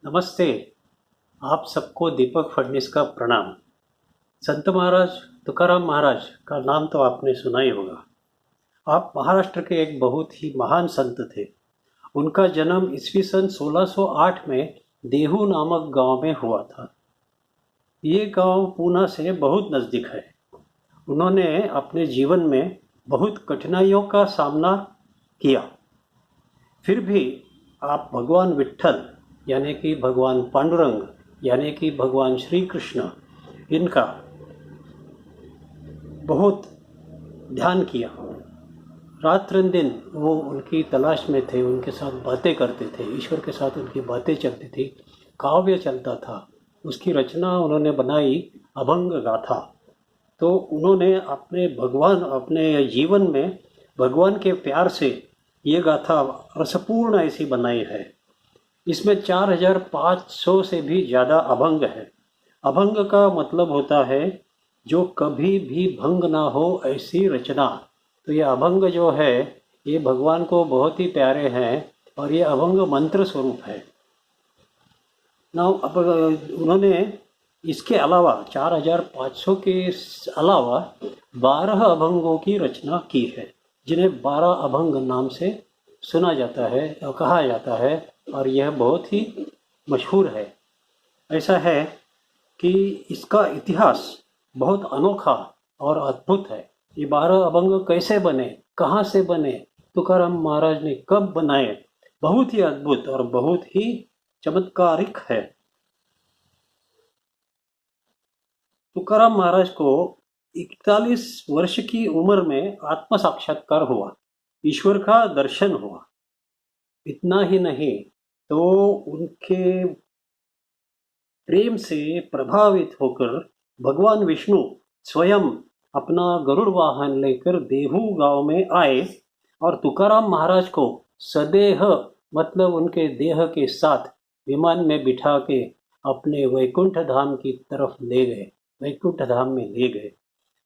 नमस्ते। आप सबको दीपक फडणीस का प्रणाम। संत महाराज तुकाराम महाराज का नाम तो आपने सुना ही होगा। आप महाराष्ट्र के एक बहुत ही महान संत थे। उनका जन्म ईस्वी सन 1608 में देहू नामक गांव में हुआ था। ये गांव पूना से बहुत नज़दीक है। उन्होंने अपने जीवन में बहुत कठिनाइयों का सामना किया। फिर भी आप भगवान विट्ठल यानी कि भगवान पांडुरंग यानी कि भगवान श्री कृष्ण इनका बहुत ध्यान किया। रात दिन वो उनकी तलाश में थे, उनके साथ बातें करते थे, ईश्वर के साथ उनकी बातें चलती थी, काव्य चलता था। उसकी रचना उन्होंने बनाई अभंग गाथा। तो उन्होंने अपने जीवन में भगवान के प्यार से ये गाथा रसपूर्ण ऐसी बनाई है। इसमें 4500 से भी ज़्यादा अभंग है। अभंग का मतलब होता है जो कभी भी भंग ना हो ऐसी रचना। तो ये अभंग जो है ये भगवान को बहुत ही प्यारे हैं और ये अभंग मंत्र स्वरूप है ना। अब उन्होंने इसके अलावा 4500 के अलावा 12 अभंगों की रचना की है, जिन्हें 12 अभंग नाम से सुना जाता है और कहा जाता है, और यह बहुत ही मशहूर है। ऐसा है कि इसका इतिहास बहुत अनोखा और अद्भुत है। ये 12 अभंग कैसे बने, कहाँ से बने, तुकाराम महाराज ने कब बनाए, बहुत ही अद्भुत और बहुत ही चमत्कारिक है। तुकाराम महाराज को 41 वर्ष की उम्र में आत्म साक्षात्कार हुआ, ईश्वर का दर्शन हुआ। इतना ही नहीं तो उनके प्रेम से प्रभावित होकर भगवान विष्णु स्वयं अपना गरुड़ वाहन लेकर देहू गांव में आए और तुकाराम महाराज को सदेह मतलब उनके देह के साथ विमान में बिठा के अपने वैकुंठ धाम की तरफ ले गए, वैकुंठ धाम में ले गए।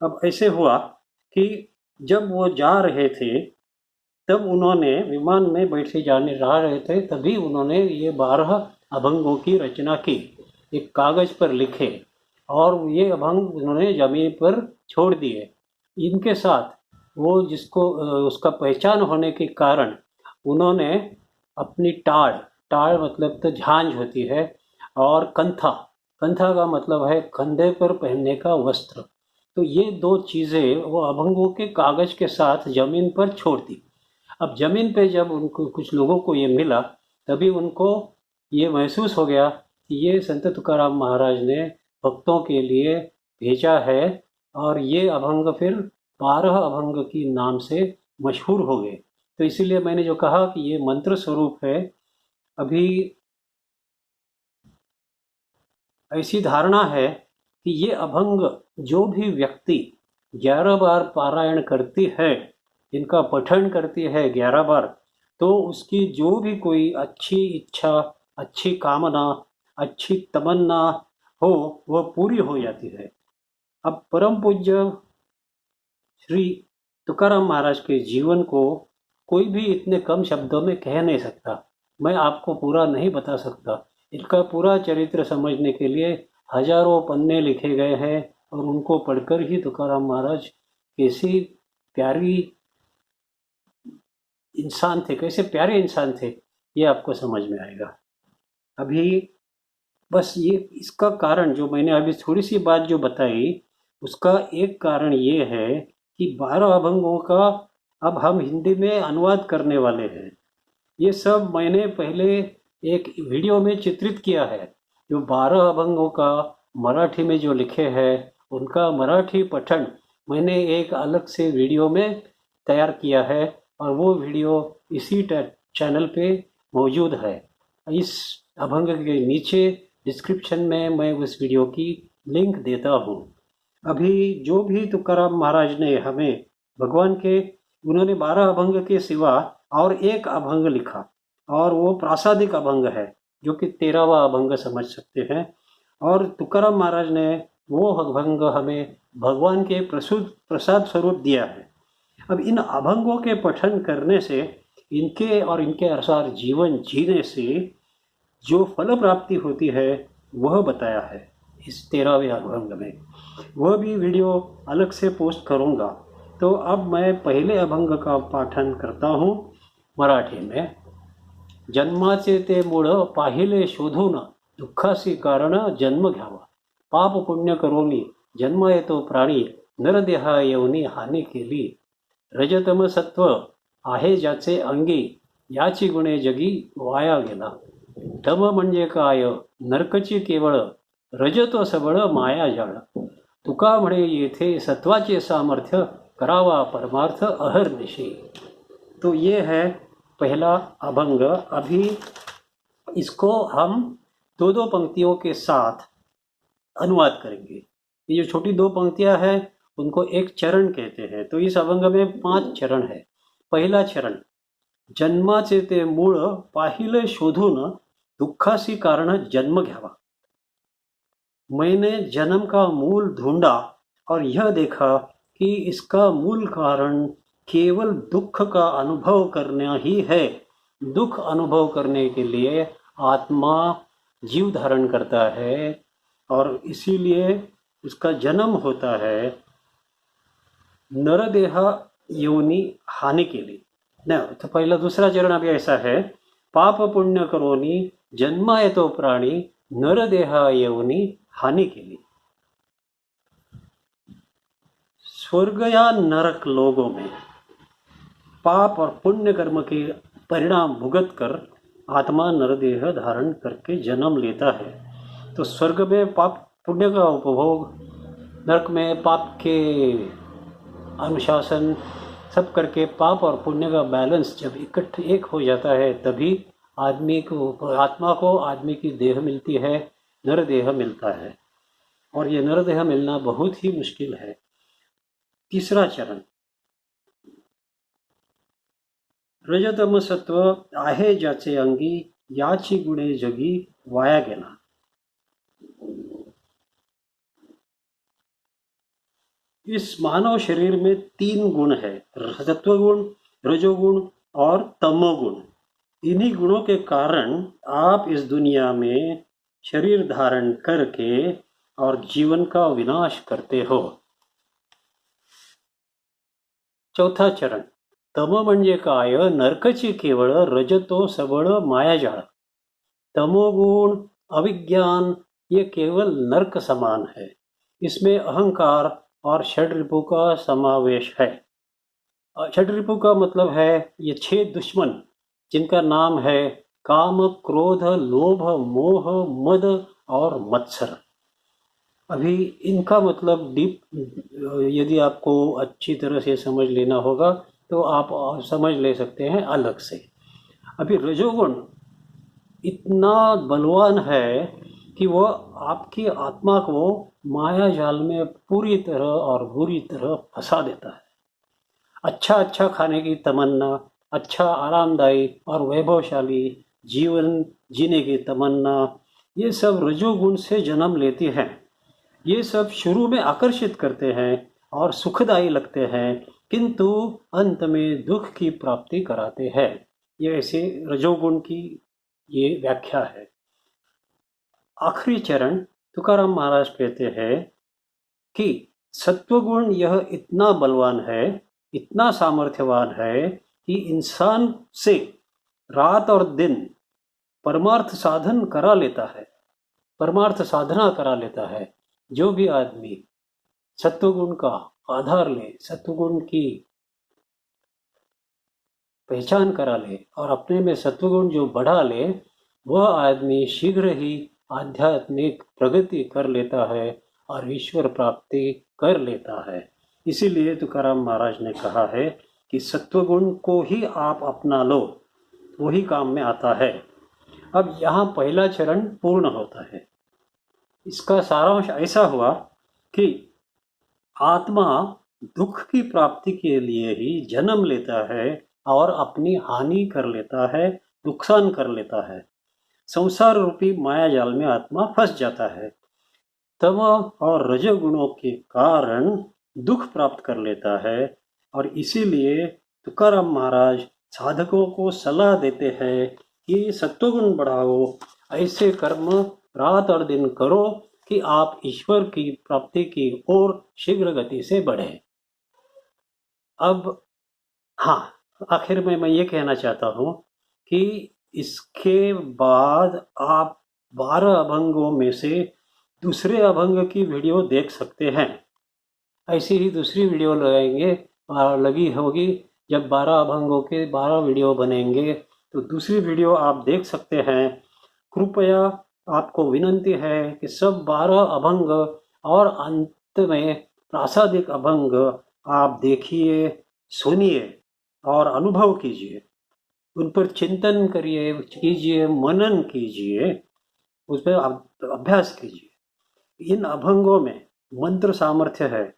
अब ऐसे हुआ कि जब वो जा रहे थे तब उन्होंने विमान में बैठे जाने रह रहे थे, तभी उन्होंने ये 12 अभंगों की रचना की, एक कागज पर लिखे और ये अभंग उन्होंने जमीन पर छोड़ दिए। इनके साथ वो जिसको उसका पहचान होने के कारण उन्होंने अपनी टाड़, टाड़ मतलब तो झांझ होती है, और कंथा, कंथा का मतलब है कंधे पर पहनने का वस्त्र। तो ये दो चीज़ें वो अभंगों के कागज के साथ जमीन पर छोड़ दी। अब ज़मीन पे जब उनको कुछ लोगों को ये मिला तभी उनको ये महसूस हो गया कि ये संत तुकाराम महाराज ने भक्तों के लिए भेजा है, और ये अभंग फिर 12 अभंग की नाम से मशहूर हो गए। तो इसीलिए मैंने जो कहा कि ये मंत्र स्वरूप है। अभी ऐसी धारणा है कि ये अभंग जो भी व्यक्ति 11 बार पारायण करती है, इनका पठन करती है 11 बार, तो उसकी जो भी कोई अच्छी इच्छा, अच्छी कामना, अच्छी तमन्ना हो वह पूरी हो जाती है। अब परम पूज्य श्री तुकाराम महाराज के जीवन को कोई भी इतने कम शब्दों में कह नहीं सकता। मैं आपको पूरा नहीं बता सकता। इनका पूरा चरित्र समझने के लिए हजारों पन्ने लिखे गए हैं, और उनको पढ़कर ही तुकाराम महाराज कैसी प्यारी इंसान थे, कैसे प्यारे इंसान थे, ये आपको समझ में आएगा। अभी बस ये इसका कारण जो मैंने अभी थोड़ी सी बात जो बताई, उसका एक कारण ये है कि 12 अभंगों का अब हम हिंदी में अनुवाद करने वाले हैं। ये सब मैंने पहले एक वीडियो में चित्रित किया है। जो 12 अभंगों का मराठी में जो लिखे हैं उनका मराठी पठन मैंने एक अलग से वीडियो में तैयार किया है, और वो वीडियो इसी चैनल पे मौजूद है। इस अभंग के नीचे डिस्क्रिप्शन में मैं उस वीडियो की लिंक देता हूँ। अभी जो भी तुकाराम महाराज ने हमें भगवान के, उन्होंने 12 अभंग के सिवा और एक अभंग लिखा, और वो प्रासादिक अभंग है जो कि 13वां अभंग समझ सकते हैं। और तुकाराम महाराज ने वो अभंग हमें भगवान के प्रसाद स्वरूप दिया है। अब इन अभंगों के पठन करने से, इनके और इनके अनुसार जीवन जीने से जो फल प्राप्ति होती है वह बताया है इस 13वें अभंग में। वह भी वीडियो अलग से पोस्ट करूँगा। तो अब मैं पहले अभंग का पाठन करता हूँ मराठी में। जन्माचे ते मूळ पाहिले शोधून, दुःखासी कारण जन्म घ्यावा। पाप पुण्य करोनी जन्म येतो प्राणी, नरदेहा येऊनी हानी केली। रजतम सत्व आहे ज्याचे अंगी, याची गुणे जगी वाया गेला। तम म्हणजे काय नरकची केवळ, रजतो सबळ माया जाळ। तुका म्हणे येथे सत्वाचे सामर्थ्य, करावा परमार्थ अहर्निशी। तो ये है पहला अभंग। अभी इसको हम दो दो पंक्तियों के साथ अनुवाद करेंगे। ये जो छोटी दो पंक्तियां हैं उनको एक चरण कहते हैं। तो इस अभंग में 5 चरण है। पहला चरण, जन्माचे ते मूळ पाहिले शोधून, दुःखासी कारण जन्म घ्यावा। मैंने जन्म का मूल ढूंढा और यह देखा कि इसका मूल कारण केवल दुख का अनुभव करना ही है। दुख अनुभव करने के लिए आत्मा जीव धारण करता है और इसीलिए उसका जन्म होता है नरदेह योनि हानि के लिए। ना तो पहला दूसरा चरण अभी ऐसा है, पाप पुण्य करोनी जन्मा येतो प्राणी, नरदेह योनि हानि के लिए। स्वर्ग या नरक लोगों में पाप और पुण्य कर्म के परिणाम भुगत कर आत्मा नरदेह धारण करके जन्म लेता है। तो स्वर्ग में पाप पुण्य का उपभोग, नरक में पाप के अनुशासन सब करके पाप और पुण्य का बैलेंस जब इकट्ठे एक हो जाता है तभी आदमी को, आत्मा को आदमी की देह मिलती है, नरदेह मिलता है। और ये नरदेह मिलना बहुत ही मुश्किल है। तीसरा चरण, रजतम सत्व आहे ज्याचे अंगी, याची गुणे जगी वाया गेला। इस मानव शरीर में 3 गुण है, सत्वगुण, रजोगुण और तमोगुण। इन्हीं गुणों के कारण आप इस दुनिया में शरीर धारण करके और जीवन का विनाश करते हो। चौथा चरण, तम म्हणजे काय नरकची केवळ, रजतो सबळ मायाजाळ। तमोगुण अविज्ञान ये केवल नरक समान है। इसमें अहंकार और षड्रिपु का समावेश है। षड्रिपु का मतलब है ये 6 दुश्मन जिनका नाम है काम, क्रोध, लोभ, मोह, मद और मत्सर। अभी इनका मतलब डीप यदि आपको अच्छी तरह से समझ लेना होगा तो आप समझ ले सकते हैं अलग से। अभी रजोगुण इतना बलवान है कि वो आपकी आत्मा को माया जाल में पूरी तरह और बुरी तरह फंसा देता है। अच्छा अच्छा खाने की तमन्ना, अच्छा आरामदायी और वैभवशाली जीवन जीने की तमन्ना, ये सब रजोगुण से जन्म लेती हैं। ये सब शुरू में आकर्षित करते हैं और सुखदायी लगते हैं, किंतु अंत में दुख की प्राप्ति कराते हैं। ये ऐसे रजोगुण की ये व्याख्या है। आखिरी चरण तुकाराम महाराज कहते हैं कि सत्वगुण यह इतना बलवान है, इतना सामर्थ्यवान है कि इंसान से रात और दिन परमार्थ साधन करा लेता है, परमार्थ साधना करा लेता है। जो भी आदमी सत्वगुण का आधार ले, सत्वगुण की पहचान करा ले और अपने में सत्वगुण जो बढ़ा ले, वह आदमी शीघ्र ही आध्यात्मिक प्रगति कर लेता है और ईश्वर प्राप्ति कर लेता है। इसीलिए तुकाराम महाराज ने कहा है कि सत्वगुण को ही आप अपना लो, वही काम में आता है। अब यहाँ पहला चरण पूर्ण होता है। इसका सारांश ऐसा हुआ कि आत्मा दुख की प्राप्ति के लिए ही जन्म लेता है और अपनी हानि कर लेता है, नुकसान कर लेता है। संसार रूपी माया जाल में आत्मा फंस जाता है। तम और रजोगुणों के कारण दुख प्राप्त कर लेता है और इसीलिए तुकाराम महाराज साधकों को सलाह देते हैं कि सत्वगुण बढ़ाओ ऐसे कर्म रात और दिन करो कि आप ईश्वर की प्राप्ति की ओर शीघ्र गति से बढ़े। अब हाँ, आखिर में मैं ये कहना चाहता हूँ कि इसके बाद आप 12 अभंगों में से दूसरे अभंग की वीडियो देख सकते हैं। ऐसी ही दूसरी वीडियो लगाएंगे लगी होगी। जब 12 अभंगों के 12 वीडियो बनेंगे तो दूसरी वीडियो आप देख सकते हैं। कृपया आपको विनंती है कि सब 12 अभंग और अंत में प्रासादिक अभंग आप देखिए, सुनिए और अनुभव कीजिए, उन पर चिंतन करिए, कीजिए, मनन कीजिए, उस पर अभ्यास कीजिए। इन अभंगों में मंत्र सामर्थ्य है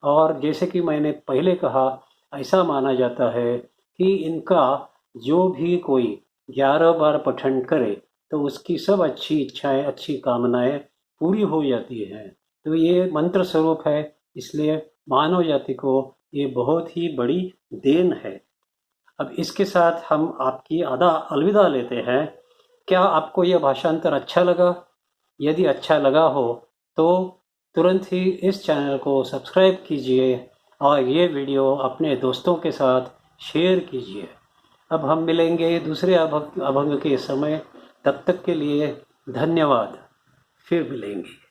और जैसे कि मैंने पहले कहा, ऐसा माना जाता है कि इनका जो भी कोई 11 बार पठन करे तो उसकी सब अच्छी इच्छाएं, अच्छी कामनाएं पूरी हो जाती हैं। तो ये मंत्र स्वरूप है, इसलिए मानव जाति को ये बहुत ही बड़ी देन है। अब इसके साथ हम आपकी अलविदा लेते हैं। क्या आपको यह भाषांतर अच्छा लगा? यदि अच्छा लगा हो तो तुरंत ही इस चैनल को सब्सक्राइब कीजिए और ये वीडियो अपने दोस्तों के साथ शेयर कीजिए। अब हम मिलेंगे दूसरे अभंग के समय। तब तक के लिए धन्यवाद। फिर मिलेंगे।